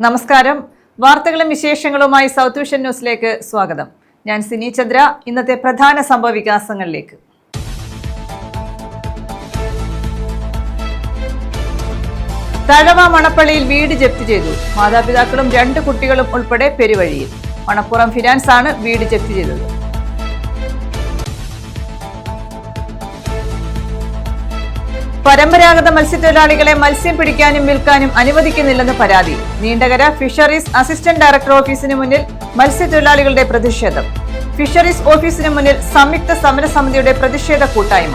നമസ്കാരം. വാർത്തകളും വിശേഷങ്ങളുമായി സൗത്ത് വിഷൻ ന്യൂസിലേക്ക് സ്വാഗതം. ഞാൻ സിനി ചന്ദ്ര. ഇന്നത്തെ പ്രധാന സംഭവ വികാസങ്ങളിലേക്ക്. തഴവ മണപ്പള്ളിയിൽ വീട് ജപ്തി ചെയ്തു. മാതാപിതാക്കളും 2 കുട്ടികളും ഉൾപ്പെടെ പെരുവഴിയിൽ. മണപ്പുറം ഫിനാൻസ് ആണ് വീട് ജപ്തി ചെയ്തത്. പരമ്പരാഗത മത്സ്യത്തൊഴിലാളികളെ മത്സ്യം പിടിക്കാനും വിൽക്കാനും അനുവദിക്കുന്നില്ലെന്ന് പരാതി. നീണ്ടകര ഫിഷറീസ് അസിസ്റ്റന്റ് ഡയറക്ടർ ഓഫീസിന് മുന്നിൽ മത്സ്യത്തൊഴിലാളികളുടെ പ്രതിഷേധം. ഫിഷറീസ് ഓഫീസിന് മുന്നിൽ സംയുക്ത സമരസമിതിയുടെ പ്രതിഷേധ കൂട്ടായ്മ.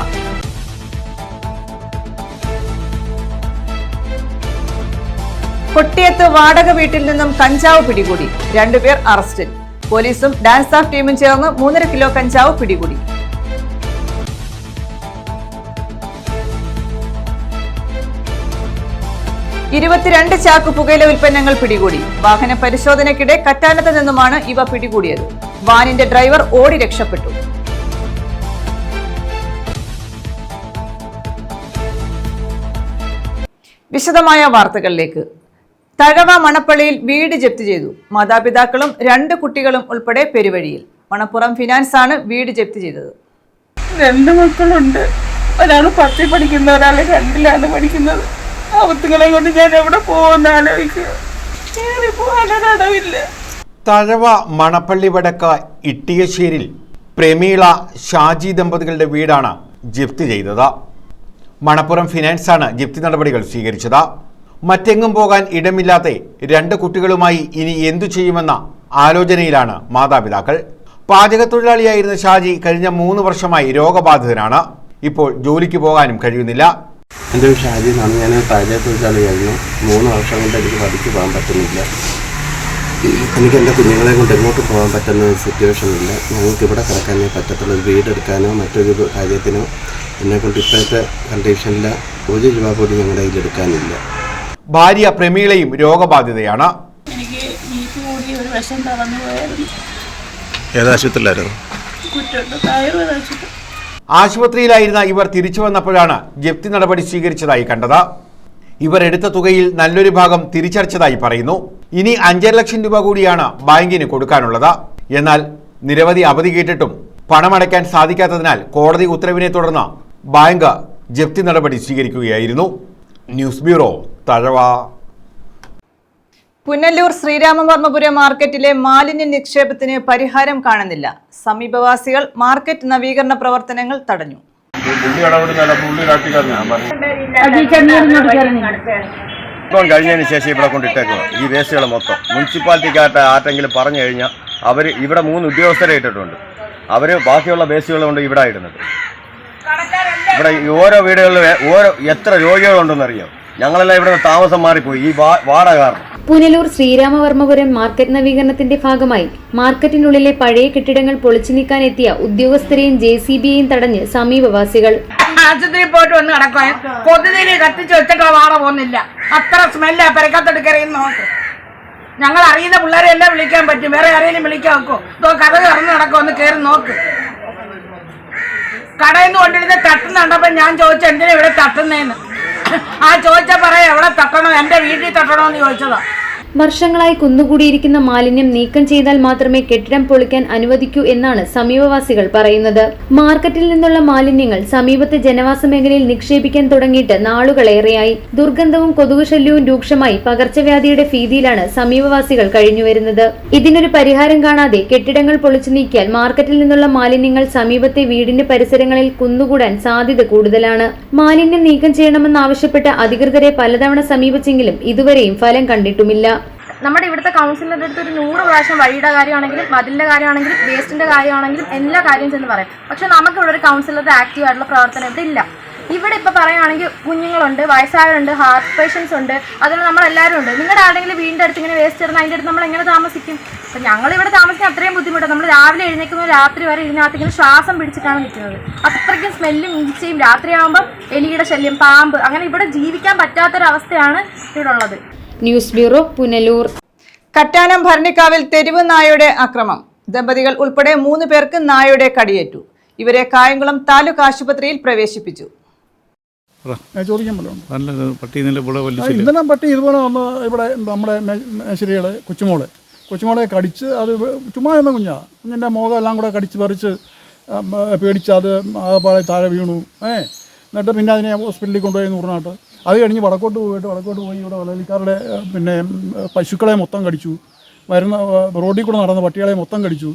കൊട്ടിയത്ത് വാടക വീട്ടിൽ നിന്നും കഞ്ചാവ് പിടികൂടി. 2 പേർ അറസ്റ്റിൽ. പോലീസും ഡാൻസ് ഓഫ് ടീമും ചേർന്ന് 3.5 കിലോ കഞ്ചാവ് പിടികൂടി. ഇരുപത്തിരണ്ട് ചാക്ക് പുകയില ഉൽപ്പന്നങ്ങൾ പിടികൂടി. വാഹന പരിശോധനയ്ക്കിടെ കറ്റാനത്ത് നിന്നുമാണ് ഇവ പിടികൂടിയത്. വാനിന്റെ ഡ്രൈവർ ഓടി രക്ഷപ്പെട്ടു. വിശദമായ വാർത്തകളിലേക്ക്. തഴവ മണപ്പള്ളിയിൽ വീട് ജപ്തി ചെയ്തു. മാതാപിതാക്കളും 2 കുട്ടികളും ഉൾപ്പെടെ പെരുവഴിയിൽ. മണപ്പുറം ഫിനാൻസ് ആണ് വീട് ജപ്തി ചെയ്തത്. 2 മക്കളുണ്ട്. ഒരാൾ 10ൽ പഠിക്കുന്ന, ഒരാൾ 2ലാണ് പഠിക്കുന്നത്. അവത്തുങ്ങളെ കൊണ്ട് ഞാൻ എവിടെ പോകുന്ന ആലോചിക്കുക. പോകാനൊരടവില്ല. തഴവ മണപ്പള്ളി വടക്ക് ഇട്ടിയശ്ശേരിൽ പ്രമീള ഷാജി ദമ്പതികളുടെ വീടാണ് ജപ്തി ചെയ്തത്. മണപ്പുറം ഫിനാൻസാണ് ജപ്തി നടപടികൾ സ്വീകരിച്ചത്. മറ്റെങ്ങും പോകാൻ ഇടമില്ലാത്ത 2 കുട്ടികളുമായി ഇനി എന്തു ചെയ്യുമെന്ന ആലോചനയിലാണ് മാതാപിതാക്കൾ. പാചകത്തൊഴിലാളിയായിരുന്ന ഷാജി കഴിഞ്ഞ 3 വർഷമായി രോഗബാധിതനാണ്. ഇപ്പോൾ ജോലിക്ക് പോകാനും കഴിയുന്നില്ല. എൻ്റെ ഒരു ഷാജി എന്നാണ്. ഞാൻ പാചകത്തൊഴിലാളിയായിരുന്നു. 3 വർഷം കൊണ്ട് എനിക്ക് പഠിക്ക് പോകാൻ പറ്റുന്നില്ല. എനിക്ക് എൻ്റെ കുഞ്ഞുങ്ങളെ കൊണ്ട് എങ്ങോട്ട് പോകാൻ പറ്റുന്ന സിറ്റുവേഷനില്ല. ഞങ്ങൾക്ക് ഇവിടെ കിടക്കാനേ പറ്റത്തുള്ളൂ. വീടെടുക്കാനോ മറ്റൊരു കാര്യത്തിനോ എന്നെക്കൊണ്ട് ഇപ്പോഴത്തെ കണ്ടീഷനിൽ 1 രൂപ പോലും ഞങ്ങളുടെ കയ്യിൽ എടുക്കാനില്ല. ഭാര്യ പ്രമീളയും രോഗബാധിതയാണ്. എനിക്ക് ബീഫ് കൂടി ഒരു വശം തളർന്നു പോയായിരുന്നു. ഏതാശുപത്രിയിലായിരുന്നു? ആശുപത്രിയിലായിരുന്ന ഇവർ തിരിച്ചു വന്നപ്പോഴാണ് ജപ്തി നടപടി സ്വീകരിച്ചതായി കണ്ടത്. ഇവർ എടുത്ത തുകയിൽ നല്ലൊരു ഭാഗം തിരിച്ചടച്ചതായി പറയുന്നു. ഇനി 5.5 ലക്ഷം രൂപ കൂടിയാണ് ബാങ്കിന് കൊടുക്കാനുള്ളത്. എന്നാൽ നിരവധി അവധി കേട്ടിട്ടും പണമടയ്ക്കാൻ സാധിക്കാത്തതിനാൽ കോടതി ഉത്തരവിനെ തുടർന്ന് ബാങ്ക് ജപ്തി നടപടി സ്വീകരിക്കുകയായിരുന്നു. News bureau, Thazhava. പുനലൂർ ശ്രീരാമവർമ്മപുരം മാർക്കറ്റിലെ മാലിന്യ നിക്ഷേപത്തിന് പരിഹാരം കാണുന്നില്ല. സമീപവാസികൾ മാർക്കറ്റ് നവീകരണ പ്രവർത്തനങ്ങൾ തടഞ്ഞു. കഴിഞ്ഞതിന് ശേഷം ഇവിടെ കൊണ്ടിട്ടേക്കുക ഈ വേസ്റ്റുകൾ മൊത്തം മുനിസിപ്പാലിറ്റിക്കായിട്ട് ആർക്കെങ്കിലും പറഞ്ഞു കഴിഞ്ഞാൽ അവർ ഇവിടെ 3 ഉദ്യോഗസ്ഥരെ ഇട്ടിട്ടുണ്ട്. അവർ ബാക്കിയുള്ള വേസ്റ്റുകൾ കൊണ്ട് ഇവിടെ ഇടുന്നത്. ഇവിടെ ഓരോ വീടുകളിൽ എത്ര രോഗികളുണ്ടെന്നറിയാം. ഞങ്ങളെല്ലാം ഇവിടെ താമസം മാറിപ്പോയി ഈ വാടക കാരണം. പുനലൂർ ശ്രീരാമവർമ്മപുരം മാർക്കറ്റ് നവീകരണത്തിന്റെ ഭാഗമായി മാർക്കറ്റിനുള്ളിലെ പഴയ കെട്ടിടങ്ങൾ പൊളിച്ചു നീക്കാൻ എത്തിയ ഉദ്യോഗസ്ഥരെയും JCBയെയും തടഞ്ഞ് സമീപവാസികൾ. ആശുപത്രിയിൽ പോയിട്ട് വന്ന് കിടക്കാൻ കൊതുകിനെ കത്തിച്ച് വെച്ചിട്ടുള്ള വാട പോകുന്നില്ല. അത്ര സ്മെല്ലാ പെരക്കത്തെടുക്കറിയും. നോക്ക്, ഞങ്ങൾ അറിയുന്ന പിള്ളേരെ എല്ലാം വിളിക്കാൻ പറ്റും. വേറെ ആരെയും വിളിക്കാൻ നോക്കോ? കഥ തുറന്ന് നടക്കോ? ഒന്ന് കയറി നോക്ക്. കടയിൽ നിന്ന് കൊണ്ടിരുന്ന തട്ടുന്നുണ്ടപ്പോ ഞാൻ ചോദിച്ചു എന്തിനാ ഇവിടെ തട്ടുന്നേന്ന്. ആ ചോദിച്ച പറയാ എവിടെ തട്ടണോ, എന്റെ വീട്ടിൽ തട്ടണോ എന്ന് ചോദിച്ചതാ. വർഷങ്ങളായി കുന്നുകൂടിയിരിക്കുന്ന മാലിന്യം നീക്കം ചെയ്താൽ മാത്രമേ കെട്ടിടം പൊളിക്കാൻ അനുവദിക്കൂ എന്നാണ് സമീപവാസികൾ പറയുന്നത്. മാർക്കറ്റിൽ നിന്നുള്ള മാലിന്യങ്ങൾ സമീപത്തെ ജനവാസ മേഖലയിൽ നിക്ഷേപിക്കാൻ തുടങ്ങിയിട്ട് നാളുകളേറെയായി. ദുർഗന്ധവും കൊതുകു ശല്യവും രൂക്ഷമായി പകർച്ചവ്യാധിയുടെ ഭീതിയിലാണ് സമീപവാസികൾ കഴിഞ്ഞുവരുന്നത്. ഇതിനൊരു പരിഹാരം കാണാതെ കെട്ടിടങ്ങൾ പൊളിച്ചു നീക്കിയാൽ മാർക്കറ്റിൽ നിന്നുള്ള മാലിന്യങ്ങൾ സമീപത്തെ വീടിന്റെ പരിസരങ്ങളിൽ കുന്നുകൂടാൻ സാധ്യത കൂടുതലാണ്. മാലിന്യം നീക്കം ചെയ്യണമെന്നാവശ്യപ്പെട്ട് അധികൃതരെ പലതവണ സമീപിച്ചെങ്കിലും ഇതുവരെയും ഫലം കണ്ടിട്ടുമില്ല. നമ്മുടെ ഇവിടുത്തെ കൗൺസിലിൻ്റെ അടുത്ത് ഒരു 100 പ്രാവശ്യം വഴിയുടെ കാര്യമാണെങ്കിലും മതിലിൻ്റെ കാര്യമാണെങ്കിലും വേസ്റ്റിൻ്റെ കാര്യമാണെങ്കിലും എല്ലാ കാര്യം ചെന്ന് പറയും. പക്ഷെ നമുക്കിവിടെ ഒരു കൗൺസിലറുടെ ആക്റ്റീവ് ആയിട്ടുള്ള പ്രവർത്തനം ഇവിടെ ഇല്ല. ഇവിടെ ഇപ്പോൾ പറയുകയാണെങ്കിൽ കുഞ്ഞുങ്ങളുണ്ട്, വയസ്സായവരുണ്ട്, ഹാർട്ട് പേഷ്യൻസ് ഉണ്ട്, അതിന് നമ്മളെല്ലാവരും ഉണ്ട്. നിങ്ങളുടെ ആരെങ്കിലും വീടിൻ്റെ അടുത്ത് ഇങ്ങനെ വേസ്റ്റ് ഇടുന്ന അതിൻ്റെ അടുത്ത് നമ്മൾ എങ്ങനെ താമസിക്കും? അപ്പം ഞങ്ങളിവിടെ താമസിക്കാൻ അത്രയും ബുദ്ധിമുട്ടാണ്. നമ്മൾ രാവിലെ എഴുന്നേൽക്കുന്ന രാത്രി വരെ ഇതിനകത്തിങ്ങനെ ശ്വാസം പിടിച്ചിട്ടാണ് നിൽക്കുന്നത്. അത്രയ്ക്കും സ്മെല്ലും ഈച്ചയും. രാത്രിയാകുമ്പം എലിയുടെ ശല്യം, പാമ്പ്, അങ്ങനെ ഇവിടെ ജീവിക്കാൻ പറ്റാത്തൊരവസ്ഥയാണ് ഇവിടെ ഉള്ളത്. News bureau, Punalur. കറ്റാനം ഭരണിക്കാവിൽ തെരുവ് നായയുടെ ആക്രമണം. ദമ്പതികൾ ഉൾപ്പെടെ 3 പേർക്ക് നായയുടെ കടിയേറ്റു. ഇവരെ കായംകുളം താലൂക്ക് ആശുപത്രിയിൽ പ്രവേശിപ്പിച്ചു. ചോദിക്കാൻ പറ്റും. നല്ലത് പട്ടി ഇന്നലെ ഇവിടെ വലിച്ചില്ല. ഇന്നലെ പട്ടി ഇതുപോലെ വന്ന് ഇവിടെ നമ്മുടെ മേശരികളെ കൊച്ചുമോളെ കടിച്ച്, അത് ചുമ്മാ എന്ന കുഞ്ഞിൻ്റെ മുഖം എല്ലാം കൂടെ കടിച്ച് പറിച്ച് പേടിച്ച് അത് ആകെപ്പാടെ താഴെ വീണു. എന്നിട്ട് പിന്നെ അതിനെ ഹോസ്പിറ്റലിൽ കൊണ്ടുപോയി നൂറിനാട്ട്. അത് കഴിഞ്ഞ് വടക്കോട്ട് പോയി ഇവിടെ വലലിക്കാരുടെ പിന്നെ പശുക്കളെ മൊത്തം കടിച്ചു. വരുന്ന റോഡിൽ കൂടെ നടന്ന പട്ടികളെ മൊത്തം കടിച്ചു.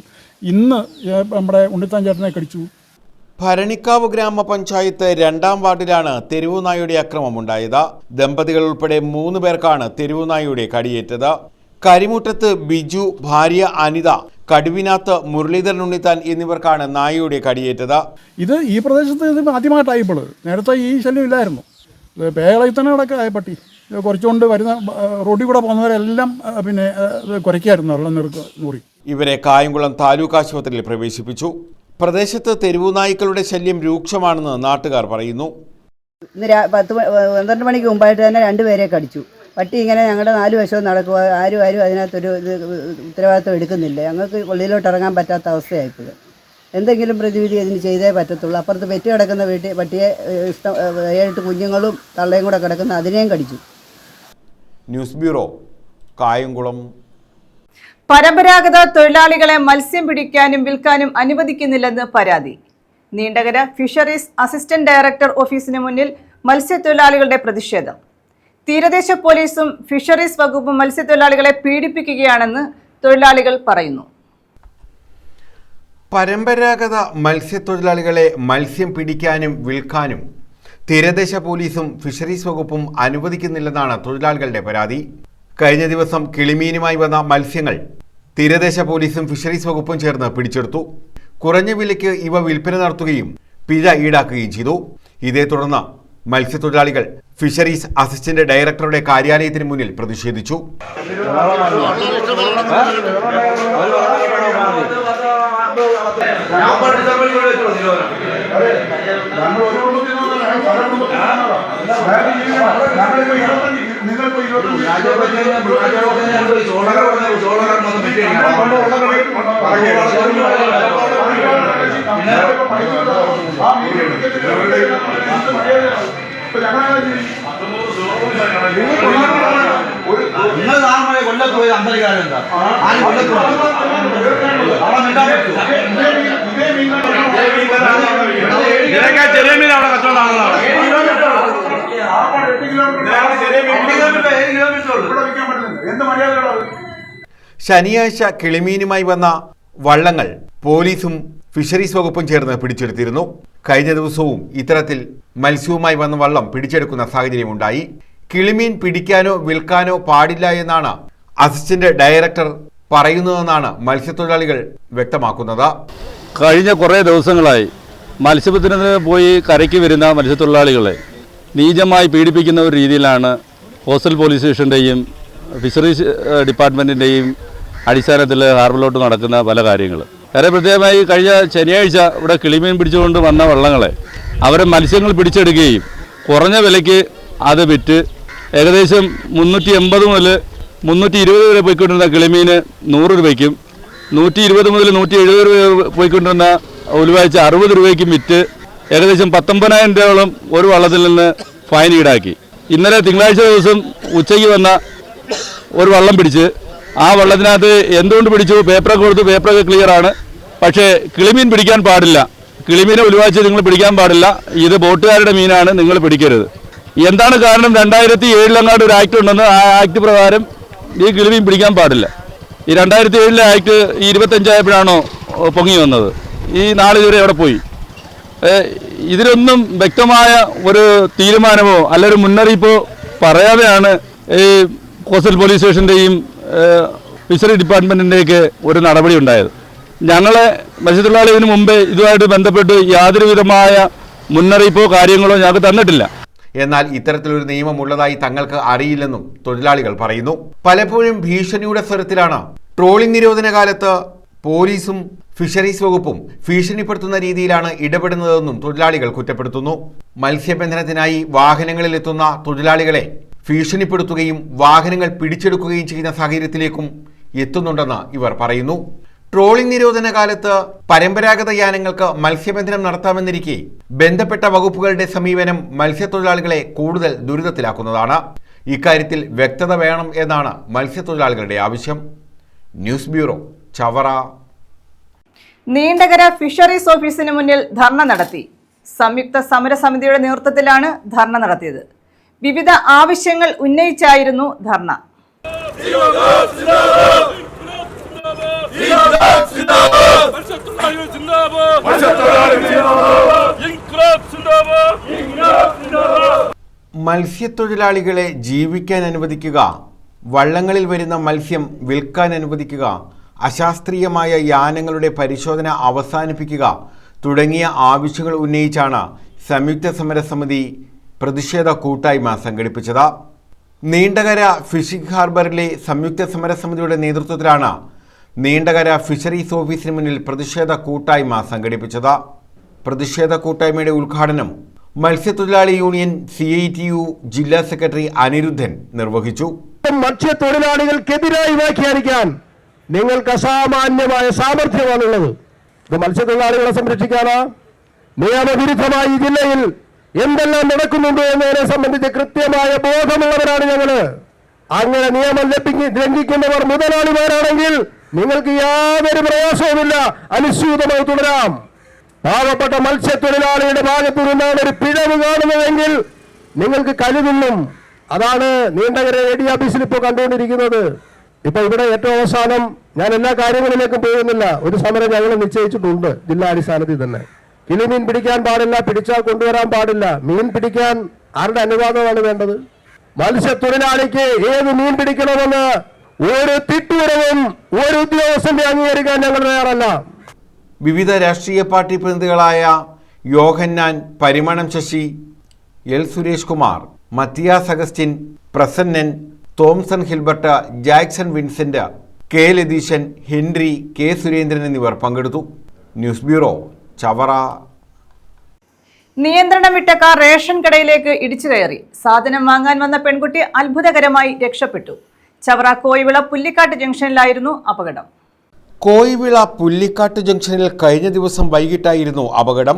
ഇന്ന് നമ്മുടെ ഉണ്ണിത്താൻ ചേട്ടനെ കടിച്ചു. ഭരണിക്കാവ് ഗ്രാമപഞ്ചായത്ത് 2ാം വാർഡിലാണ് തെരുവുനായുടെ അക്രമമുണ്ടായത്. ദമ്പതികൾ ഉൾപ്പെടെ 3 പേർക്കാണ് തെരുവുനായുടെ കടിയേറ്റത്. കരിമുട്ടത്ത് ബിജു, ഭാര്യ അനിത, കടുവിനാത്ത് മുരളീധരൻ ഉണ്ണിത്താൻ എന്നിവർക്കാണ് നായയുടെ കടിയേറ്റത്. ഇത് ഈ പ്രദേശത്ത് ഇത് ആദ്യമായിട്ടായപ്പോൾ, നേരത്തെ ഈ ശല്യം ഇല്ലായിരുന്നു. പേളയിൽ തന്നെ കിടക്കായ പട്ടി കുറച്ചുകൊണ്ട് വരുന്ന റോഡിൽ കൂടെ പോകുന്നവരെല്ലാം പിന്നെ കുറയ്ക്കായിരുന്നു വെള്ളം നൂറി. ഇവരെ കായംകുളം താലൂക്ക് ആശുപത്രിയിൽ പ്രവേശിപ്പിച്ചു. പ്രദേശത്ത് തെരുവുനായ്ക്കളുടെ ശല്യം രൂക്ഷമാണെന്ന് നാട്ടുകാർ പറയുന്നു. ഇന്ന് 12 മണിക്ക് മുമ്പായിട്ട് തന്നെ 2 പേരെ കടിച്ചു. പട്ടി ഇങ്ങനെ ഞങ്ങളുടെ 4 വശവും നടക്കുക. ആരും അതിനകത്തൊരു ഉത്തരവാദിത്വം എടുക്കുന്നില്ല. ഞങ്ങൾക്ക് വെളിയിലോട്ട് ഇറങ്ങാൻ പറ്റാത്ത അവസ്ഥയായിപ്പോൾ. എന്തെങ്കിലും പ്രതിവിധി ഇതിന് ചെയ്തേ പറ്റത്തുള്ളൂ. അപ്പുറത്ത് പെറ്റി കിടക്കുന്ന പട്ടിയെ 7 കുഞ്ഞുങ്ങളും തള്ളയും കൂടെ കിടക്കുന്ന അതിനെയും കടിച്ചു. News bureau, Kayamkulam. പരമ്പരാഗത തൊഴിലാളികളെ മത്സ്യം പിടിക്കാനും വിൽക്കാനും അനുവദിക്കുന്നില്ലെന്ന് പരാതി. നീണ്ടകര ഫിഷറീസ് അസിസ്റ്റന്റ് ഡയറക്ടർ ഓഫീസിന് മുന്നിൽ മത്സ്യത്തൊഴിലാളികളുടെ പ്രതിഷേധം. തീരദേശ പോലീസും ഫിഷറീസ് വകുപ്പും മത്സ്യത്തൊഴിലാളികളെ പീഡിപ്പിക്കുകയാണെന്ന് തൊഴിലാളികൾ പറയുന്നു. പരമ്പരാഗത മത്സ്യത്തൊഴിലാളികളെ മത്സ്യം പിടിക്കാനും വിൽക്കാനും തീരദേശ പോലീസും ഫിഷറീസ് വകുപ്പും അനുവദിക്കുന്നില്ലെന്നാണ് തൊഴിലാളികളുടെ പരാതി. കഴിഞ്ഞ ദിവസം കിളിമീനുമായി വന്ന മത്സ്യങ്ങൾ തീരദേശ പോലീസും ഫിഷറീസ് വകുപ്പും ചേർന്ന് പിടിച്ചെടുത്തു. കുറഞ്ഞ വിലയ്ക്ക് ഇവ വിൽപ്പന നടത്തുകയും പിഴ ഈടാക്കുകയും ചെയ്തു. ഇതേ തുടർന്ന് മത്സ്യത്തൊഴിലാളികൾ ഫിഷറീസ് അസിസ്റ്റന്റ് ഡയറക്ടറുടെ കാര്യാലയത്തിന് മുന്നിൽ പ്രതിഷേധിച്ചു. കൊല്ലത്ത് പോയി അന്തരിക്കാരെന്താ ചെറിയ മീൻ അവിടെ കച്ചവടമാണല്ലോ. ശനിയാഴ്ച കിളിമീനുമായി വന്ന വള്ളങ്ങൾ പോലീസും ഫിഷറീസ് വകുപ്പും ചേർന്ന് പിടിച്ചെടുത്തിരുന്നു. കഴിഞ്ഞ ദിവസവും ഇത്തരത്തിൽ മത്സ്യവുമായി വന്ന വള്ളം പിടിച്ചെടുക്കുന്ന സാഹചര്യമുണ്ടായി. കിളിമീൻ പിടിക്കാനോ വിൽക്കാനോ പാടില്ല എന്നാണ് അസിസ്റ്റന്റ് ഡയറക്ടർ പറയുന്നതെന്നാണ് മത്സ്യത്തൊഴിലാളികൾ വ്യക്തമാക്കുന്നത്. കഴിഞ്ഞ കുറേ ദിവസങ്ങളായി മത്സ്യബന്ധനത്തിന് പോയി കരയ്ക്ക് വരുന്ന മത്സ്യത്തൊഴിലാളികളെ നീചമായി പീഡിപ്പിക്കുന്ന ഒരു രീതിയിലാണ് കോസ്റ്റൽ പോലീസ് സ്റ്റേഷൻ്റെയും ഫിഷറീസ് ഡിപ്പാർട്ട്മെൻറ്റിൻ്റെയും അടിസ്ഥാനത്തിൽ ഹാർബറിലോട്ട് നടക്കുന്ന പല കാര്യങ്ങൾ. വളരെ പ്രത്യേകമായി കഴിഞ്ഞ ശനിയാഴ്ച ഇവിടെ കിളിമീൻ പിടിച്ചുകൊണ്ട് വന്ന വള്ളങ്ങളെ അവരെ മത്സ്യങ്ങൾ പിടിച്ചെടുക്കുകയും കുറഞ്ഞ വിലയ്ക്ക് അത് വിറ്റ് ഏകദേശം 380 മുതൽ 320 വരെ പോയിക്കൊണ്ടിരുന്ന കിളിമീന് 100 രൂപയ്ക്കും 120 മുതൽ 170 രൂപ പോയിക്കൊണ്ടിരുന്ന ഉലുവാഴ്ച 60 രൂപയ്ക്കും വിറ്റ് ഏകദേശം 19,000 രൂപയോളം ഒരു വള്ളത്തിൽ നിന്ന് ഫൈൻ ഈടാക്കി. ഇന്നലെ തിങ്കളാഴ്ച ദിവസം ഉച്ചയ്ക്ക് വന്ന ഒരു വള്ളം പിടിച്ച് ആ വള്ളത്തിനകത്ത് എന്തുകൊണ്ട് പിടിച്ചു, പേപ്പറൊക്കെ കൊടുത്തു, പേപ്പറൊക്കെ ക്ലിയറാണ്. പക്ഷേ കിളിമീൻ പിടിക്കാൻ പാടില്ല, കിളിമീനെ ഉലുവാഴ്ച നിങ്ങൾ പിടിക്കാൻ പാടില്ല, ഇത് ബോട്ടുകാരുടെ മീനാണ്, നിങ്ങൾ പിടിക്കരുത്. എന്താണ് കാരണം? 2007 ഒരു ആക്ട് ഉണ്ടെന്ന്, ആ ആക്ട് പ്രകാരം ഈ കിളിമീൻ പിടിക്കാൻ പാടില്ല. ഈ 2007 ആക്ട് 25 ആയപ്പോഴാണോ പൊങ്ങി വന്നത്? ഈ നാളിതുവരെ എവിടെ പോയി? ഇതിലൊന്നും വ്യക്തമായ ഒരു തീരുമാനമോ അല്ലൊരു മുന്നറിയിപ്പോ പറയാതെയാണ് ഈ കോസ്റ്റൽ പോലീസ് സ്റ്റേഷൻ്റെയും ഫിഷറി ഡിപ്പാർട്ട്മെൻറ്റിൻ്റെയൊക്കെ ഒരു നടപടി ഉണ്ടായത്. ഞങ്ങളെ മത്സ്യത്തൊഴിലാളിന് മുമ്പേ ഇതുമായിട്ട് ബന്ധപ്പെട്ട് യാതൊരു വിധമായ മുന്നറിയിപ്പോ കാര്യങ്ങളോ ഞങ്ങൾക്ക് തന്നിട്ടില്ല. എന്നാൽ ഇത്തരത്തിലൊരു നിയമമുള്ളതായി തങ്ങൾക്ക് അറിയില്ലെന്നും തൊഴിലാളികൾ പറയുന്നു. പലപ്പോഴും ഭീഷണിയുടെ സ്വരത്തിലാണ് ട്രോളിംഗ് നിരോധന കാലത്ത് പോലീസും ഫിഷറീസ് വകുപ്പും ഭീഷണിപ്പെടുത്തുന്ന രീതിയിലാണ് ഇടപെടുന്നതെന്നും തൊഴിലാളികൾ കുറ്റപ്പെടുത്തുന്നു. മത്സ്യബന്ധനത്തിനായി വാഹനങ്ങളിലെത്തുന്ന തൊഴിലാളികളെ ഭീഷണിപ്പെടുത്തുകയും വാഹനങ്ങൾ പിടിച്ചെടുക്കുകയും ചെയ്യുന്ന സാഹചര്യത്തിലേക്കും എത്തുന്നുണ്ടെന്ന് ഇവർ പറയുന്നു. ട്രോളിംഗ് നിരോധന കാലത്ത് പരമ്പരാഗത യാനങ്ങൾക്ക് മത്സ്യബന്ധനം നടത്താമെന്നിരിക്കെ ബന്ധപ്പെട്ട വകുപ്പുകളുടെ സമീപനം മത്സ്യത്തൊഴിലാളികളെ കൂടുതൽ ദുരിതത്തിലാക്കുന്നതാണ്. ഇക്കാര്യത്തിൽ വ്യക്തത വേണം എന്നാണ് മത്സ്യത്തൊഴിലാളികളുടെ ആവശ്യം. News bureau, Chavara. Neendakara fisheries ഓഫീസിന് മുന്നിൽ ധർണ നടത്തി. സംയുക്ത സമരസമിതിയുടെ നേതൃത്വത്തിലാണ് ധർണ നടത്തിയത്. വിവിധ ആവശ്യങ്ങൾ ഉന്നയിച്ചായിരുന്നു ധർണ. മത്സ്യത്തൊഴിലാളികളെ ജീവിക്കാൻ അനുവദിക്കുക, വള്ളങ്ങളിൽ വരുന്ന മത്സ്യം വിൽക്കാൻ അനുവദിക്കുക, അശാസ്ത്രീയമായ യാനങ്ങളുടെ പരിശോധന അവസാനിപ്പിക്കുക തുടങ്ങിയ ആവശ്യങ്ങൾ ഉന്നയിച്ചാണ് സംയുക്ത സമരസമിതി പ്രതിഷേധ കൂട്ടായ്മ സംഘടിപ്പിച്ചത്. നീണ്ടകര ഫിഷിംഗ് ഹാർബറിലെ സംയുക്ത സമരസമിതിയുടെ നേതൃത്വത്തിലാണ് നീണ്ടകര ഫിഷറീസ് ഓഫീസിന് മുന്നിൽ പ്രതിഷേധ കൂട്ടായ്മ സംഘടിപ്പിച്ചത്. പ്രതിഷേധ കൂട്ടായ്മയുടെ ഉദ്ഘാടനം മത്സ്യത്തൊഴിലാളി യൂണിയൻ CITU ജില്ലാ സെക്രട്ടറി അനിരുദ്ധൻ നിർവഹിച്ചു. മത്സ്യത്തൊഴിലാളികൾക്കെതിരായി വ്യാഖ്യാനിക്കാൻ നിങ്ങൾക്ക് അസാമാന്യമായ സാമർഥ്യമാണുള്ളത്. ഇത് മത്സ്യത്തൊഴിലാളികളെ സംരക്ഷിക്കാനാ? നിയമവിരുദ്ധമായി ഈ ജില്ലയിൽ എന്തെല്ലാം നടക്കുന്നുണ്ട് എന്നതിനെ സംബന്ധിച്ച് കൃത്യമായ ബോധമുള്ളവരാണ് ഞങ്ങള്. അങ്ങനെ നിയമം ലംഘിക്കുന്നവർ മുതലാളിമാരാണെങ്കിൽ നിങ്ങൾക്ക് യാതൊരു പ്രയാസവുമില്ല, അനുസ്യൂതമായി തുടരാം. പാവപ്പെട്ട മത്സ്യത്തൊഴിലാളിയുടെ ഭാഗത്തു നിന്നാണ് ഒരു പിഴവ് കാണുന്നതെങ്കിൽ നിങ്ങൾക്ക് കലിതുള്ളും. അതാണ് നീണ്ടകര AD ഓഫീസിൽ ഇപ്പോൾ കണ്ടുകൊണ്ടിരിക്കുന്നത്. ഇപ്പൊ ഇവിടെ ഏറ്റവും അവസാനം, ഞാൻ എല്ലാ കാര്യങ്ങളിലേക്കും പോകുന്നില്ല, ഒരു സമരം ഞങ്ങൾ നിശ്ചയിച്ചിട്ടുണ്ട് ജില്ലാ അടിസ്ഥാനത്തിൽ തന്നെ. കിളിമീൻ പിടിക്കാൻ പാടില്ല, പിടിച്ചാൽ കൊണ്ടുവരാൻ പാടില്ല. മീൻ പിടിക്കാൻ ആരുടെ അനുവാദമാണ് വേണ്ടത്? മത്സ്യത്തൊഴിലാളിക്ക് ഏത് മീൻ പിടിക്കണമെന്ന് ഒരു തിട്ടൂരവും ഒരു ഉദ്യോഗസ്ഥന്റെ അംഗീകരിക്കാൻ ഞങ്ങൾ തയ്യാറല്ല. വിവിധ രാഷ്ട്രീയ പാർട്ടി പ്രതിനിധികളായ Yohannan, Parimanam Sasi, L Suresh Kumar, Mathias Augustine, Prasannan, Thomson Hilbert, Jackson Vincent, K Latheeshan, Henry, K Surendran എന്നിവർ പങ്കെടുത്തു. News bureau, Chavara. നിയന്ത്രണം വിട്ട കാർ റേഷൻ കടയിലേക്ക് ഇടിച്ചു കയറി. സാധനം വാങ്ങാൻ വന്ന പെൺകുട്ടി അത്ഭുതകരമായി രക്ഷപ്പെട്ടു. ചവറ കോയിവിള പുല്ലിക്കാട്ട് ജംഗ്ഷനിലായിരുന്നു അപകടം. കോയിവിള പുല്ലിക്കാട്ട് ജംഗ്ഷനിൽ കഴിഞ്ഞ ദിവസം വൈകിട്ടായിരുന്നു അപകടം.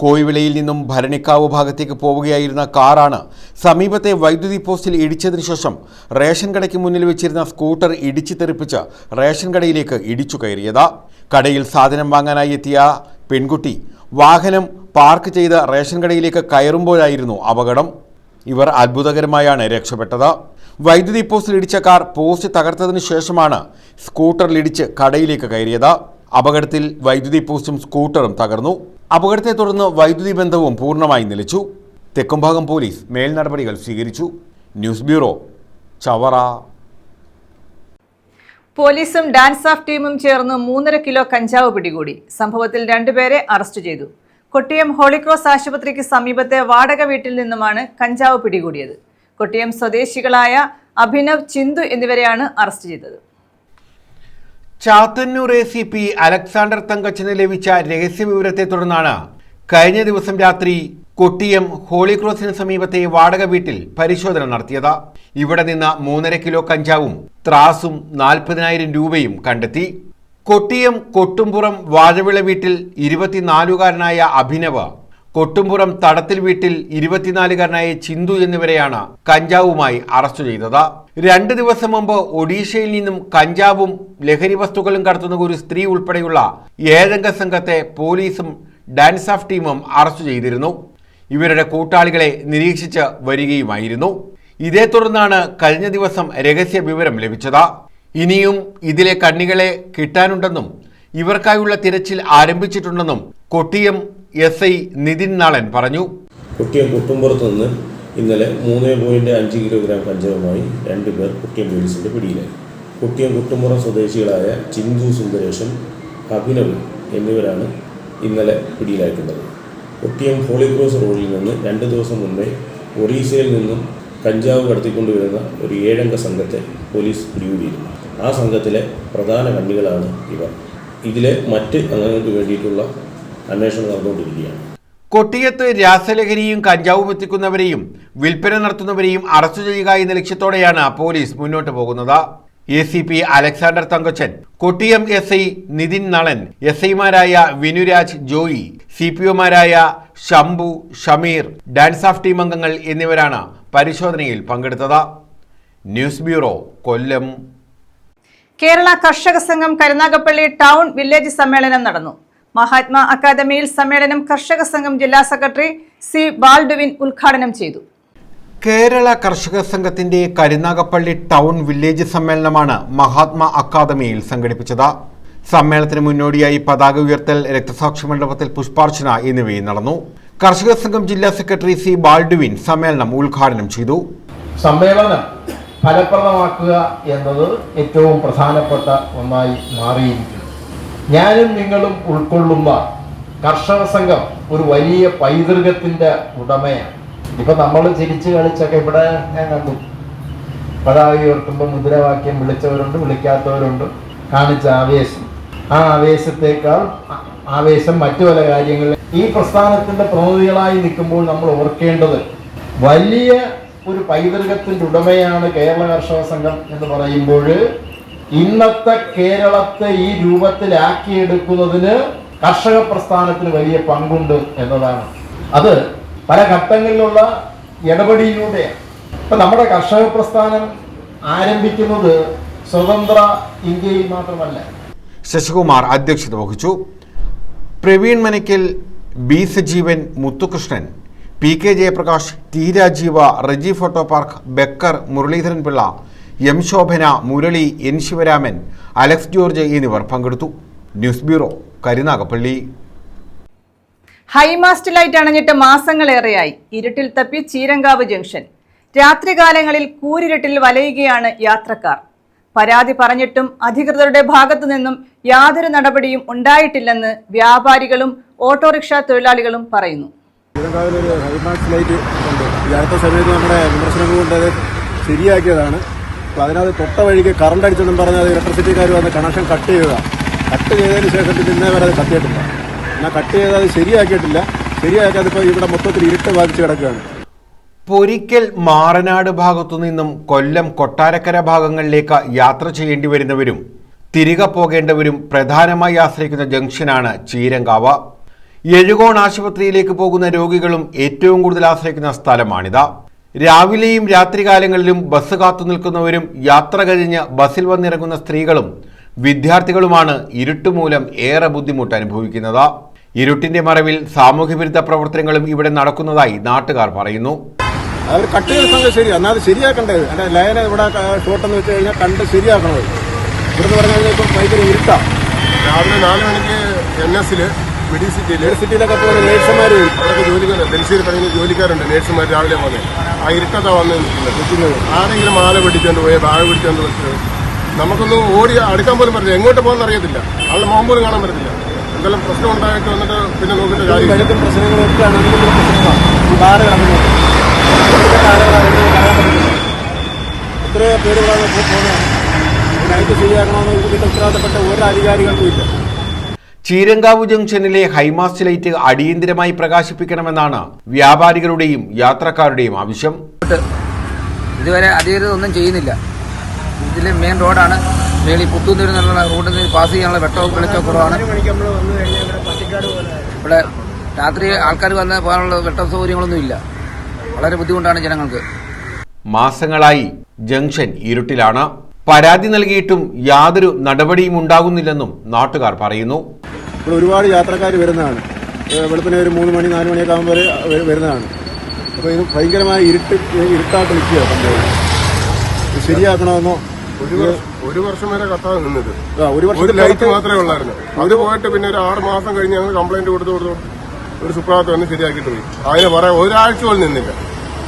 കോയിവിളയിൽ നിന്നും ഭരണിക്കാവ് ഭാഗത്തേക്ക് പോവുകയായിരുന്ന കാറാണ് സമീപത്തെ വൈദ്യുതി പോസ്റ്റിൽ ഇടിച്ചതിനു ശേഷം റേഷൻ കടയ്ക്ക് മുന്നിൽ വെച്ചിരുന്ന സ്കൂട്ടർ ഇടിച്ചു തെറിപ്പിച്ച് റേഷൻ കടയിലേക്ക് ഇടിച്ചു കയറിയത്. കടയിൽ സാധനം വാങ്ങാനായി എത്തിയ പെൺകുട്ടി വാഹനം പാർക്ക് ചെയ്ത് റേഷൻ കടയിലേക്ക് കയറുമ്പോഴായിരുന്നു അപകടം. ഇവർ അത്ഭുതകരമായാണ് രക്ഷപ്പെട്ടത്. വൈദ്യുതി പോസ്റ്റിൽ ഇടിച്ച കാർ പോസ്റ്റ് തകർത്തതിനു ശേഷമാണ് സ്കൂട്ടറിലിടിച്ച് കടയിലേക്ക് കയറിയത്. അപകടത്തിൽ വൈദ്യുതി പോസ്റ്റും സ്കൂട്ടറും തകർന്നു. അപകടത്തെ തുടർന്ന് വൈദ്യുതി ബന്ധവും പൂർണ്ണമായി നിലച്ചു. തെക്കുംഭാഗം പോലീസ് മേൽ നടപടികൾ സ്വീകരിച്ചു. News bureau, Chavara. പോലീസും ഡാൻസ് ഓഫ് ടീമും ചേർന്ന് 3.5 കിലോ കഞ്ചാവ് പിടികൂടി. സംഭവത്തിൽ 2 പേരെ അറസ്റ്റ് ചെയ്തു. കൊട്ടിയം ഹോളിക്രോസ് ആശുപത്രിക്ക് സമീപത്തെ വാടക വീട്ടിൽ നിന്നുമാണ് കഞ്ചാവ് പിടികൂടിയത്. കൊട്ടിയം സ്വദേശികളായ അഭിനവ്, ചിന്തു എന്നിവരെയാണ് അറസ്റ്റ് ചെയ്തത്. ചാത്തന്നൂർ ACP അലക്സാണ്ടർ തങ്കച്ചന് ലഭിച്ച രഹസ്യവിവരത്തെ തുടർന്നാണ് കഴിഞ്ഞ ദിവസം രാത്രി കൊട്ടിയം ഹോളിക്രോസിന് സമീപത്തെ വാടക വീട്ടിൽ പരിശോധന നടത്തിയത്. ഇവിടെ നിന്ന് 3.5 കിലോ കഞ്ചാവും ത്രാസും 40,000 രൂപയും കണ്ടെത്തി. കൊട്ടിയം കൊട്ടുംപുറം വാഴവിള വീട്ടിൽ 24-കാരനായ അഭിനവ്, കൊട്ടുംപുറം തടത്തിൽ വീട്ടിൽ 24-കാരനായ ചിന്തു എന്നിവരെയാണ് കഞ്ചാവുമായി അറസ്റ്റ് ചെയ്തത്. 2 ദിവസം മുമ്പ് ഒഡീഷയിൽ നിന്നും കഞ്ചാവും ലഹരി വസ്തുക്കളും കടത്തുന്ന ഒരു സ്ത്രീ ഉൾപ്പെടെയുള്ള 7-അംഗ സംഘത്തെ പോലീസും ഡാൻസ് ഓഫ് ടീമും അറസ്റ്റ് ചെയ്തിരുന്നു. ഇവരുടെ കൂട്ടാളികളെ നിരീക്ഷിച്ച് വരികയുമായിരുന്നു. ഇതേ തുടർന്നാണ് കഴിഞ്ഞ ദിവസം രഹസ്യ വിവരം ലഭിച്ചത്. ഇനിയും ഇതിലെ കണ്ണികളെ കിട്ടാനുണ്ടെന്നും ഇവർക്കായുള്ള തിരച്ചിൽ ആരംഭിച്ചിട്ടുണ്ടെന്നും കൊട്ടിയം SI നിതിൻ നാളൻ പറഞ്ഞു. കൊട്ടിയം കുട്ടുംപുറത്ത് നിന്ന് ഇന്നലെ 3.5 കിലോഗ്രാം കഞ്ചാവുമായി 2 പേർ കൊട്ടിയം പോലീസിന്റെ പിടിയിലായി. കൊട്ടിയം കുട്ടുംപുറം സ്വദേശികളായ ചിന്തു സുന്ദരേശൻ, അഭിനവ് എന്നിവരാണ് ഇന്നലെ പിടിയിലായിട്ടുള്ളത്. കൊട്ടിയം ഹോളിക്രോസ് റോഡിൽ നിന്ന് 2 ദിവസം മുമ്പേ ഒറീസയിൽ നിന്നും കഞ്ചാവ് കടത്തിക്കൊണ്ടുവരുന്ന ഒരു 7-അംഗ സംഘത്തെ പോലീസ് പിടികൂടിയിരുന്നു. ആ സംഘത്തിലെ പ്രധാന കണ്ണികളാണ് ഇവർ. ഇതിലെ മറ്റ് അംഗങ്ങൾക്ക് വേണ്ടിയിട്ടുള്ള അന്വേഷണം നടന്നുകൊണ്ടിരിക്കുകയാണ്. കൊട്ടിയത്ത് രാസലഹരിയും കഞ്ചാവും എത്തിക്കുന്നവരെയും വിൽപ്പന നടത്തുന്നവരെയും അറസ്റ്റ് ചെയ്യുക എന്ന ലക്ഷ്യത്തോടെയാണ് പോലീസ് മുന്നോട്ട് പോകുന്നത്. ACP അലക്സാണ്ടർ തങ്കച്ചൻ, കൊട്ടിയം SI നിതിൻ നളൻ, SIമാരായ വിനുരാജ് ജോയി, CPOമാരായ Shambhu, Shameer, DANSAF team അംഗങ്ങൾ എന്നിവരാണ് പരിശോധനയിൽ പങ്കെടുത്തത്. ന്യൂസ് ബ്യൂറോ, കൊല്ലം. കേരള കർഷക സംഘം കരുനാഗപ്പള്ളി ടൗൺ വില്ലേജ് സമ്മേളനം നടന്നു. മഹാത്മാ അക്കാദമിയിൽ സമ്മേളനം കർഷക സംഘം ജില്ലാ സെക്രട്ടറി C. ബാൽഡുവിൻ ഉദ്ഘാടനം ചെയ്തു. കേരള കർഷക സംഘത്തിന്റെ കരുനാഗപ്പള്ളി ടൗൺ വില്ലേജ് സമ്മേളനമാണ് മഹാത്മാ അക്കാദമിയിൽ സംഘടിപ്പിച്ചത്. സമ്മേളനത്തിന് മുന്നോടിയായി പതാക ഉയർത്തൽ, രക്തസാക്ഷി മണ്ഡപത്തിൽ പുഷ്പാർച്ചന എന്നിവയും നടന്നു. കർഷക സംഘം ജില്ലാ സെക്രട്ടറി C. ബാൽഡുവിൻ സമ്മേളനം ഉദ്ഘാടനം ചെയ്തു. സമ്മേളനം ഫലപ്രദമാക്കുക എന്നത് ഏറ്റവും പ്രധാനപ്പെട്ട ഒന്നായി മാറിയിരിക്കുന്നു. ഞാനും നിങ്ങളും ഉൾക്കൊള്ളുന്ന കർഷക സംഘം ഒരു വലിയ പൈതൃകത്തിന്റെ ഉടമയാണ്. ഇപ്പൊ നമ്മൾ ചിരിച്ചു കളിച്ചൊക്കെ ഇവിടെ ഞാൻ കണ്ടു, പതാക ഉയർത്തുമ്പോൾ മുദ്രാവാക്യം വിളിച്ചവരുണ്ട്, വിളിക്കാത്തവരുണ്ട്. കാണിച്ച ആവേശം, ആ ആവേശത്തേക്കാൾ ആവേശം മറ്റു പല കാര്യങ്ങളിൽ. ഈ പ്രസ്ഥാനത്തിന്റെ പ്രതിനിധികളായി നിൽക്കുമ്പോൾ നമ്മൾ ഓർക്കേണ്ടത് വലിയ ഒരു പൈതൃകത്തിന്റെ ഉടമയാണ് കേരള കർഷക സംഘം എന്ന് പറയുമ്പോൾ ഇന്നത്തെ കേരളത്തെ ഈ രൂപത്തിലാക്കിയെടുക്കുന്നതിന് കർഷക പ്രസ്ഥാനത്തിന് വലിയ പങ്കുണ്ട് എന്നതാണ്. അത് പല ഘട്ടങ്ങളിലുള്ള ഇടപെടലിലൂടെയാണ്. ഇപ്പൊ നമ്മുടെ കർഷക പ്രസ്ഥാനം ആരംഭിക്കുന്നത് സ്വതന്ത്ര ഇന്ത്യയിൽ മാത്രമല്ല. ശശികുമാർ അധ്യക്ഷത വഹിച്ചു. Praveen Manakkal, B. Sajeevan, Muthukrishnan, PK Jayaprakash, T. Rajeeva, Reji photo park, Bakkar, Muraleedharan Pillai, M. Shobhana, Murali, N. Sivaraman, Alex George എന്നിവർ പങ്കെടുത്തു. News bureau, Karunagappally. High mast light അണഞ്ഞിട്ട് മാസങ്ങളേറെയായി. ഇരുട്ടിൽ തപ്പി ചീരങ്കാവ് ജംഗ്ഷൻ. രാത്രികാലങ്ങളിൽ കൂരിരുട്ടിൽ വലയുകയാണ് യാത്രക്കാർ. പരാതി പറഞ്ഞിട്ടും അധികൃതരുടെ ഭാഗത്തു നിന്നും യാതൊരു നടപടിയും ഉണ്ടായിട്ടില്ലെന്ന് വ്യാപാരികളും ഓട്ടോറിക്ഷ തൊഴിലാളികളും പറയുന്നു. ഹൈമാസ്റ്റ് ലൈറ്റ് ഉണ്ട്. ഈ അടുത്ത സമയത്ത് നമ്മുടെ വിമർശനങ്ങൾ കൊണ്ട് അത് ശരിയാക്കിയതാണ്. അപ്പോൾ അതിനകത്ത് തൊട്ട വഴിക്ക് കറണ്ട് അടിച്ചെന്നും പറഞ്ഞാൽ അത് ഇലക്ട്രിസിറ്റിക്കാർ വന്ന് കണക്ഷൻ കട്ട് ചെയ്തതാണ്. കട്ട് ചെയ്തതിന് ശേഷം ഇന്നേ വരെ അത് കത്തിയിട്ടില്ല. എന്നാൽ കട്ട് ചെയ്ത് അത് ശരിയാക്കിയിട്ടില്ല. ശരിയാക്കാതെ ഇപ്പോൾ ഇവിടെ മൊത്തത്തിൽ ഇരുട്ട് ബാധിച്ച് കിടക്കുകയാണ്. പൊരിക്കൽ, മാറനാട് ഭാഗത്തു നിന്നും കൊല്ലം, കൊട്ടാരക്കര ഭാഗങ്ങളിലേക്ക് യാത്ര ചെയ്യേണ്ടി വരുന്നവരും തിരികെ പോകേണ്ടവരും പ്രധാനമായി ആശ്രയിക്കുന്ന ജംഗ്ഷനാണ് ചീരങ്കാവ്. എഴുകോൺ ആശുപത്രിയിലേക്ക് പോകുന്ന രോഗികളും ഏറ്റവും കൂടുതൽ ആശ്രയിക്കുന്ന സ്ഥലമാണിത്. രാവിലെയും രാത്രികാലങ്ങളിലും ബസ് കാത്തു നിൽക്കുന്നവരും യാത്ര കഴിഞ്ഞ് ബസ്സിൽ വന്നിറങ്ങുന്ന സ്ത്രീകളും വിദ്യാർത്ഥികളുമാണ് ഇരുട്ടുമൂലം ഏറെ ബുദ്ധിമുട്ട് അനുഭവിക്കുന്നത്. ഇരുട്ടിന്റെ മറവിൽ സാമൂഹ്യവിരുദ്ധ പ്രവർത്തനങ്ങളും ഇവിടെ നടക്കുന്നതായി നാട്ടുകാർ പറയുന്നു. അവർ കട്ട് ചെയ്ത സമയം ശരി, എന്നാൽ അത് ശരിയാക്കേണ്ടത് എൻ്റെ ലൈന ഇവിടെ ഷോട്ടെന്ന് വെച്ച് കഴിഞ്ഞാൽ കണ്ട് ശരിയാക്കണത്. ഇവിടുന്ന് പറഞ്ഞു കഴിഞ്ഞാൽ ഇപ്പം ഭയങ്കര ഇരുട്ടാണ്. രാവിലെ 4 മണിക്ക് NS സിറ്റിയിലൊക്കെ പോകുന്ന നേഴ്സുമാർ അവർക്ക് ജോലിക്കാർ ബെൻസിൽ പറയുന്ന ജോലിക്കാരുണ്ട്. നേഴ്സുമാർ രാവിലെ പോകുന്നത് ആ ഇരുട്ടത്താണ് വന്ന് നിൽക്കുന്നത്. ആരെങ്കിലും മാല പിടിച്ചുകൊണ്ട് പോയി ബാഗ് പിടിച്ചുകൊണ്ട് വെച്ചത് നമുക്കൊന്നും ഓടി അടുക്കാൻ പോലും പറ്റില്ല. എങ്ങോട്ട് പോകുന്ന അറിയത്തില്ല. ആളുടെ മുഖം പോലും കാണാൻ പറ്റില്ല. എന്തെങ്കിലും പ്രശ്നം ഉണ്ടായിട്ട് വന്നിട്ട് പിന്നെ നോക്കിയിട്ട് കാര്യം പ്രശ്നങ്ങളൊക്കെയാണ് എത്രയോ പേര് ശരിയാക്കണമെന്ന് ഇതിന്റെ ഉത്തരവാദിത്തപ്പെട്ട ഓരോ അധികാരികൾക്കും ഇല്ല. ചീരങ്കാവ് ജംഗ്ഷനിലെ ഹൈമാസ്റ്റ് ലൈറ്റ് അടിയന്തിരമായി പ്രകാശിപ്പിക്കണമെന്നാണ് വ്യാപാരികളുടെയും യാത്രക്കാരുടെയും ആവശ്യം. ഇതുവരെ അധികൃതർ ഒന്നും ചെയ്യുന്നില്ല. ഇതിലെ മെയിൻ റോഡാണ്. മേളി പുത്തൂന്നൂരിൽ നിന്നുള്ള റോഡിൽ നിന്ന് പാസ് ചെയ്യാനുള്ള വെട്ടവും വെളിച്ചവും കുറവാണ്. ഇവിടെ രാത്രി ആൾക്കാർ വന്ന് പോകാനുള്ള വെട്ട സൗകര്യങ്ങളൊന്നും ഇല്ല. വളരെ ബുദ്ധിമുട്ടാണ് ജനങ്ങൾക്ക്. മാസങ്ങളായി ജംഗ്ഷൻ ഇരുട്ടിലാണ്. പരാതി നൽകിയിട്ടും യാതൊരു നടപടിയും ഉണ്ടാകുന്നില്ലെന്നും നാട്ടുകാർ പറയുന്നു. ഇവിടെ ഒരുപാട് യാത്രക്കാർ വരുന്നതാണ്. വെളുപ്പിനെ ഒരു 3 മണി 4 മണിയൊക്കെ ആകുമ്പോൾ വരുന്നതാണ്. അപ്പോൾ ഇത് ഭയങ്കരമായ ഇരുട്ടായിട്ട് നിൽക്കുക. ശരിയാക്കണമെന്നോ ഒരു വർഷം വരെ കത്താതെ നിന്നത്. ഒരു ലൈറ്റ് മാത്രമേ ഉള്ളായിരുന്നു. അത് പോയിട്ട് പിന്നെ ഒരു 6 മാസം കഴിഞ്ഞ് ഞങ്ങൾ കംപ്ലൈന്റ് കൊടുത്തു ഒരു സുപ്രഭാതം വന്ന് ശരിയാക്കിയിട്ട് പോയി. അതിന് പറയാൻ ഒരാഴ്ച പോലും നിന്നില്ല.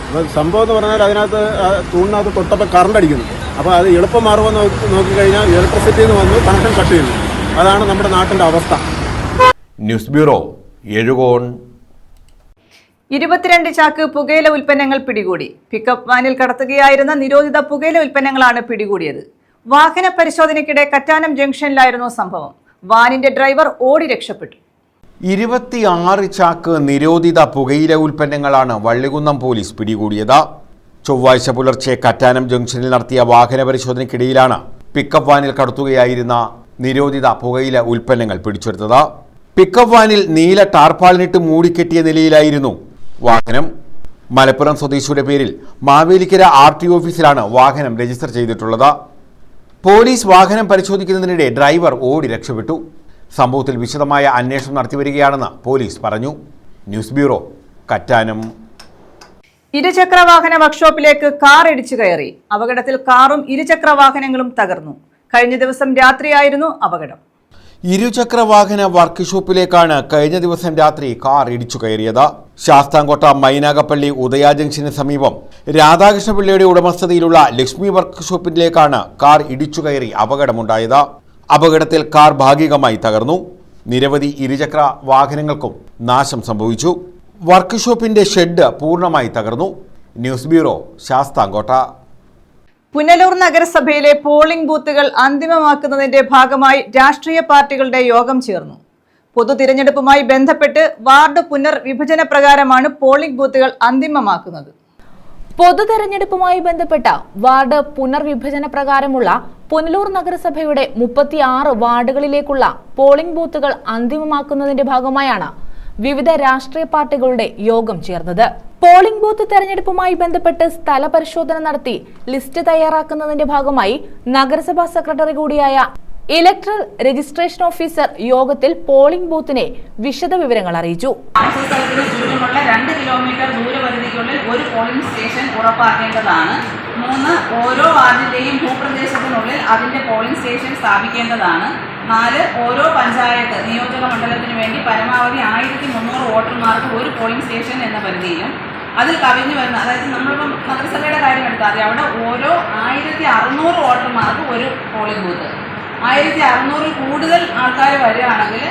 അപ്പോൾ സംഭവം എന്ന് പറഞ്ഞാൽ അതിനകത്ത് തൂണിനകത്ത് തൊട്ടപ്പോൾ കറണ്ട് അടിക്കുന്നു. അപ്പോൾ അത് എളുപ്പം മാറുമെന്ന് നോക്കിക്കഴിഞ്ഞാൽ ഇലക്ട്രിസിറ്റിയിൽ നിന്ന് വന്ന് കണക്ഷൻ കട്ട് ചെയ്യുന്നു. അതാണ് നമ്മുടെ നാട്ടിൻ്റെ അവസ്ഥ. News bureau, Ezhukone. 22 ചാക്ക് പുകയില ഉൽപ്പന്നങ്ങൾ പിടികൂടി. പിക്കപ്പ് വാനിൽ കടത്തുകയായിരുന്ന നിരോധിത പുകയില ഉൽപ്പന്നങ്ങളാണ് പിടികൂടിയത്. വാഹന പരിശോധനയ്ക്കിടെ കറ്റാനം ജംഗ്ഷനിലായിരുന്നു സംഭവം. വാനിന്റെ ഡ്രൈവർ ഓടി രക്ഷപ്പെട്ടു. 26 ചാക്ക് നിരോധിത പുകയില ഉൽപ്പന്നങ്ങളാണ് വള്ളികുന്നം പോലീസ് പിടികൂടിയത്. ചൊവ്വാഴ്ച പുലർച്ചെ കറ്റാനം ജംഗ്ഷനിൽ നടത്തിയ വാഹന പരിശോധനയ്ക്കിടയിലാണ് പിക്കപ്പ് വാനിൽ കടത്തുകയായിരുന്ന നിരോധിത പുകയില ഉൽപ്പന്നങ്ങൾ പിടിച്ചെടുത്തത്. പിക്കപ്പ് വാനിൽ നീല ടാർപ്പാളിനിട്ട് മൂടിക്കെട്ടിയ നിലയിലായിരുന്നു വാഹനം. മലപ്പുറം സ്വദേശിയുടെ പേരിൽ മാവേലിക്കര RTO ഓഫീസിലാണ് വാഹനം രജിസ്റ്റർ ചെയ്തിട്ടുള്ളത്. പോലീസ് വാഹനം പരിശോധിക്കുന്നതിനിടെ ഡ്രൈവർ ഓടി രക്ഷപ്പെട്ടു. സംഭവത്തിൽ വിശദമായ അന്വേഷണം നടത്തിവരികയാണെന്ന് പോലീസ് പറഞ്ഞു. News bureau, Kattanam. ഇരുചക്ര വാഹന വർക്ക്ഷോപ്പിലേക്ക് കാർ ഇടിച്ചു കയറി. അപകടത്തിൽ കാറും ഇരുചക്ര വാഹനങ്ങളും തകർന്നു. കഴിഞ്ഞ ദിവസം രാത്രിയായിരുന്നു അപകടം. ഇരുചക്ര വാഹന വർക്ക്ഷോപ്പിലേക്കാണ് കഴിഞ്ഞ ദിവസം രാത്രി കാർ ഇടിച്ചു കയറിയത്. ശാസ്താംകോട്ട മൈനാഗപ്പള്ളി ഉദയ ജംഗ്ഷന് സമീപം രാധാകൃഷ്ണപിള്ളയുടെ ഉടമസ്ഥതയിലുള്ള ലക്ഷ്മി വർക്ക്ഷോപ്പിലേക്കാണ് കാർ ഇടിച്ചു കയറി അപകടമുണ്ടായത്. അപകടത്തിൽ കാർ ഭാഗികമായി തകർന്നു. നിരവധി ഇരുചക്ര വാഹനങ്ങൾക്കും നാശം സംഭവിച്ചു. വർക്ക്ഷോപ്പിന്റെ ഷെഡ് പൂർണ്ണമായി തകർന്നു. News bureau, Sasthamkotta. പുനലൂർ നഗരസഭയിലെ പോളിംഗ് ബൂത്തുകൾ അന്തിമമാക്കുന്നതിന്റെ ഭാഗമായി രാഷ്ട്രീയ പാർട്ടികളുടെ യോഗം ചേർന്നു. പൊതു തിരഞ്ഞെടുപ്പുമായി ബന്ധപ്പെട്ട് വാർഡ് പുനർവിഭജന പ്രകാരമാണ് പോളിംഗ് ബൂത്തുകൾ അന്തിമമാക്കുന്നത്. പൊതു തെരഞ്ഞെടുപ്പുമായി ബന്ധപ്പെട്ട വാർഡ് പുനർവിഭജന പ്രകാരമുള്ള പുനലൂർ നഗരസഭയുടെ 36 വാർഡുകളിലേക്കുള്ള പോളിംഗ് ബൂത്തുകൾ അന്തിമമാക്കുന്നതിന്റെ ഭാഗമായാണ് വിവിധ രാഷ്ട്രീയ പാർട്ടികളുടെ യോഗം ചേർന്നത്. പോളിംഗ് ബൂത്ത് തെരഞ്ഞെടുപ്പുമായി ബന്ധപ്പെട്ട് സ്ഥല പരിശോധന നടത്തി ലിസ്റ്റ് തയ്യാറാക്കുന്നതിന്റെ ഭാഗമായി നഗരസഭാ സെക്രട്ടറി കൂടിയായ ഇലക്ട്രൽ രജിസ്ട്രേഷൻ ഓഫീസർ യോഗത്തിൽ പോളിംഗ് ബൂത്തിനെ വിശദ വിവരങ്ങൾ അറിയിച്ചു. ചുറ്റുമുള്ള 2 കിലോമീറ്റർ ദൂരപരിധിക്കുള്ളിൽ ഒരു പോളിംഗ് സ്റ്റേഷൻ ഉറപ്പാക്കേണ്ടതാണ്. 3, ഓരോ വാർഡിന്റെയും ഭൂപ്രദേശത്തിനുള്ളിൽ അതിന്റെ പോളിംഗ് സ്റ്റേഷൻ സ്ഥാപിക്കേണ്ടതാണ്. 4, ഓരോ പഞ്ചായത്ത് നിയോജക മണ്ഡലത്തിന് വേണ്ടി പരമാവധി 1300 വോട്ടർമാർക്ക് ഒരു പോളിംഗ് സ്റ്റേഷൻ എന്ന പരിധിയിലും അതിൽ കവിഞ്ഞു വരുന്ന, അതായത് നമ്മളിപ്പം നഗരസഭയുടെ കാര്യം എടുത്താൽ മതി, അവിടെ ഓരോ 1600 വോട്ടർമാർക്ക് ഒരു പോളിംഗ് ബൂത്ത്. 1600 കൂടുതൽ ആൾക്കാർ വരികയാണെങ്കിൽ,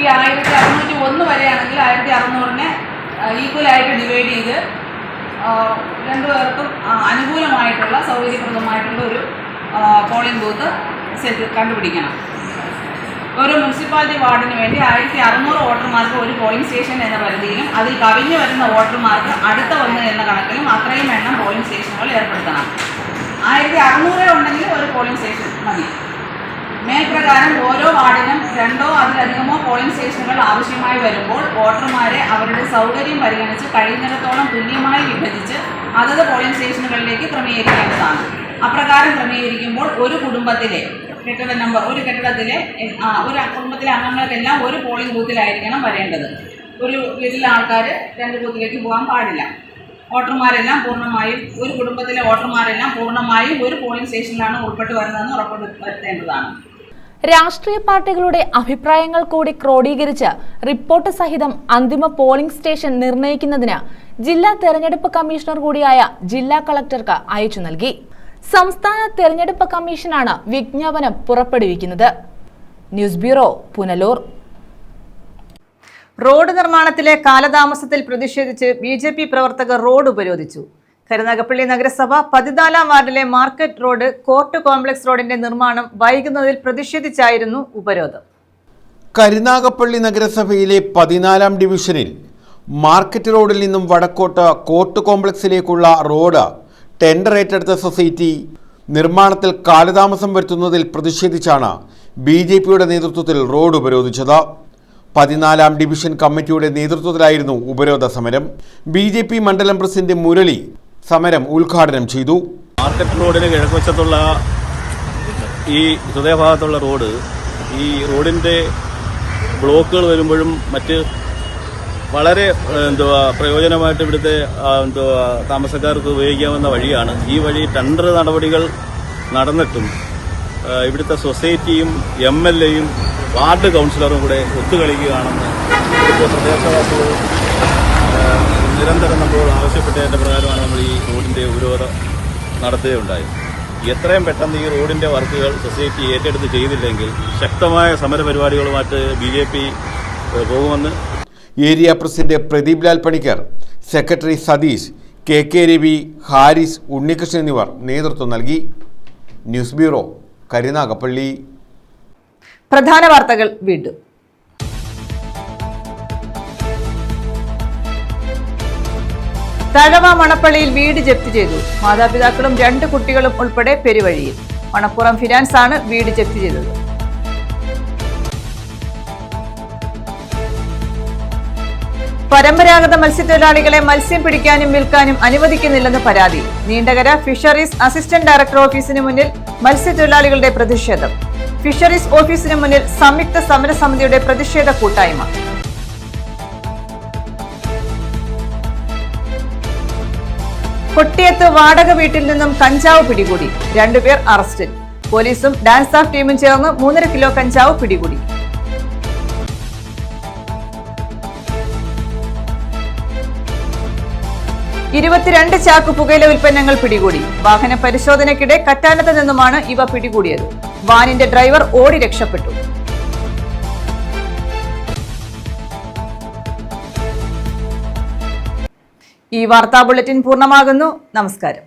ഈ 1601 വരെയാണെങ്കിൽ 1600-നെ ഈക്വലായിട്ട് ഡിവൈഡ് ചെയ്ത് രണ്ടുപേർക്കും അനുകൂലമായിട്ടുള്ള സൗകര്യപ്രദമായിട്ടുള്ള ഒരു പോളിംഗ് ബൂത്ത് കണ്ടുപിടിക്കണം. ഓരോ മുനിസിപ്പാലിറ്റി വാർഡിന് വേണ്ടി 1600 വോട്ടർമാർക്ക് ഒരു പോളിംഗ് സ്റ്റേഷൻ എന്ന പരിധിയിലും അതിൽ കവിഞ്ഞു വരുന്ന വോട്ടർമാർക്ക് അടുത്ത 1 എന്ന കണക്കിലും അത്രയും എണ്ണം പോളിംഗ് സ്റ്റേഷനുകൾ ഏർപ്പെടുത്തണം. 1600 ഉണ്ടെങ്കിൽ ഒരു പോളിംഗ് സ്റ്റേഷൻ മതി. മേൽപ്രകാരം ഓരോ വാർഡിനും 2ഓ അതിലധികമോ പോളിംഗ് സ്റ്റേഷനുകൾ ആവശ്യമായി വരുമ്പോൾ വോട്ടർമാരെ അവരുടെ സൗകര്യം പരിഗണിച്ച് കഴിയുന്നിടത്തോളം തുല്യമായി വിഭജിച്ച് അതത് പോളിംഗ് സ്റ്റേഷനുകളിലേക്ക് ക്രമീകരിക്കേണ്ടതാണ്. അപ്രകാരം ക്രമീകരിക്കുമ്പോൾ ഒരു കുടുംബത്തിലെ കെട്ടിട നമ്പർ, ഒരു കെട്ടിടത്തിലെ ഒരു കുടുംബത്തിലെ അംഗങ്ങൾക്കെല്ലാം ഒരു പോളിംഗ് ബൂത്തിലായിരിക്കണം വരേണ്ടത്. ഒരു വീട്ടിലെ ആൾക്കാർ 2 ബൂത്തിലേക്ക് പോകാൻ പാടില്ല. വോട്ടർമാരെല്ലാം പൂർണ്ണമായും, ഒരു കുടുംബത്തിലെ വോട്ടർമാരെല്ലാം പൂർണ്ണമായും ഒരു പോളിംഗ് സ്റ്റേഷനിലാണ് ഉൾപ്പെട്ട് വരുന്നതെന്ന് ഉറപ്പുവരുത്തേണ്ടതാണ്. രാഷ്ട്രീയ പാർട്ടികളുടെ അഭിപ്രായങ്ങൾ കൂടി ക്രോഡീകരിച്ച് റിപ്പോർട്ട് സഹിതം അന്തിമ പോളിംഗ് സ്റ്റേഷൻ നിർണ്ണയിക്കുന്നതിന് ജില്ലാ തെരഞ്ഞെടുപ്പ് കമ്മീഷണർ കൂടിയായ ജില്ലാ കളക്ടർക്ക് അയച്ചു നൽകി. സംസ്ഥാന തെരഞ്ഞെടുപ്പ് കമ്മീഷനാണ് വിജ്ഞാപനം പുറപ്പെടുവിക്കുന്നത്. News bureau, Punalur. റോഡ് നിർമ്മാണത്തിലെ കാലതാമസത്തിൽ പ്രതിഷേധിച്ച് BJP പ്രവർത്തകർ റോഡ് ഉപരോധിച്ചു. കരുനാഗപ്പള്ളി നഗരസഭ 14-ാം വാർഡിലെ മാർക്കറ്റ് റോഡ് കോർട്ട് കോംപ്ലക്സ് റോഡിന്റെ നിർമ്മാണം വൈകുന്നതിൽ പ്രതിഷേധിച്ചായിരുന്നു ഉപരോധം. കരുനാഗപ്പള്ളി നഗരസഭയിലെ 14-ാം ഡിവിഷനിൽ മാർക്കറ്റ് റോഡിൽ നിന്നും വടക്കോട്ട് കോർട്ട് കോംപ്ലക്സിലേക്കുള്ള റോഡ് ടെൻഡർ ഏറ്റെടുത്ത സൊസൈറ്റി നിർമ്മാണത്തിൽ കാലതാമസം വരുത്തുന്നതിൽ പ്രതിഷേധിച്ചാണ് BJPയുടെ നേതൃത്വത്തിൽ റോഡ് ഉപരോധിച്ചത്. 14-ാം ഡിവിഷൻ കമ്മിറ്റിയുടെ നേതൃത്വത്തിലായിരുന്നു ഉപരോധ സമരം. BJP മണ്ഡലം പ്രസിഡന്റ് മുരളി സമരം ഉദ്ഘാടനം ചെയ്തു. മാർക്കറ്റ് റോഡിന് കിഴക്കുവശത്തുള്ള ഈ ഹൃദയഭാഗത്തുള്ള റോഡ്, ഈ റോഡിൻ്റെ ബ്ലോക്കുകൾ വരുമ്പോഴും മറ്റ് വളരെ പ്രയോജനമായിട്ട് ഇവിടുത്തെ താമസക്കാർക്ക് ഉപയോഗിക്കാവുന്ന വഴിയാണ്. ഈ വഴി ടെൻഡർ നടപടികൾ നടന്നിട്ടും ഇവിടുത്തെ സൊസൈറ്റിയും MLAയും വാർഡ് കൗൺസിലറും കൂടെ ഒത്തുകളിക്കുകയാണെന്ന് ഇവിടുത്തെ പ്രദേശവാസികൾ നിരന്തരം നമ്മൾ ആവശ്യപ്പെട്ടതിൻ്റെ പ്രകാരമാണ് നമ്മൾ ഈ റോഡിൻ്റെ ഉപരോധം നടത്തുകയുണ്ടായത്. എത്രയും പെട്ടെന്ന് ഈ റോഡിൻ്റെ വർക്കുകൾ സൊസൈറ്റി ഏറ്റെടുത്ത് ചെയ്തില്ലെങ്കിൽ ശക്തമായ സമരപരിപാടികളുമായിട്ട് BJP പോകുമെന്ന് area president Pradeep Lal Panicker, secretary Satheesh, KK Ravi, Haris, Unnikrishnan എന്നിവർ നേതൃത്വം നൽകി. News bureau, Karunagappally. പ്രധാന വാർത്തകൾ വീണ്ടും. തഴവ മണപ്പള്ളിയിൽ വീട് ജപ്തി ചെയ്തു. മാതാപിതാക്കളും 2 കുട്ടികളും ഉൾപ്പെടെ പെരുവഴിയിൽ. മണപ്പുറം ഫിനാൻസ് ആണ് വീട് ജപ്തി ചെയ്തത്. പരമ്പരാഗത മത്സ്യത്തൊഴിലാളികളെ മത്സ്യം പിടിക്കാനും വിൽക്കാനും അനുവദിക്കുന്നില്ലെന്ന് പരാതി. നീണ്ടകര ഫിഷറീസ് അസിസ്റ്റന്റ് ഡയറക്ടർ ഓഫീസിന് മുന്നിൽ മത്സ്യത്തൊഴിലാളികളുടെ പ്രതിഷേധം. ഫിഷറീസ് ഓഫീസിന് മുന്നിൽ സംയുക്ത സമരസമിതിയുടെ പ്രതിഷേധ കൂട്ടായ്മ. കൊട്ടിയത്ത് വാടക വീട്ടിൽ നിന്നും കഞ്ചാവ് പിടികൂടി. 2 പേർ അറസ്റ്റിൽ. പോലീസും ഡാൻസ് ഓഫ് ടീമും ചേർന്ന് 3.5 കിലോ കഞ്ചാവ് പിടികൂടി. 22 ചാക്ക് പുകയില ഉൽപ്പന്നങ്ങൾ പിടികൂടി. വാഹന പരിശോധനയ്ക്കിടെ കറ്റാനത്ത് നിന്നുമാണ് ഇവ പിടികൂടിയത്. വാനിന്റെ ഡ്രൈവർ ഓടി രക്ഷപ്പെട്ടു. ഈ വാർത്താ ബുള്ളറ്റിൻ പൂർണ്ണമാകുന്നു. നമസ്കാരം.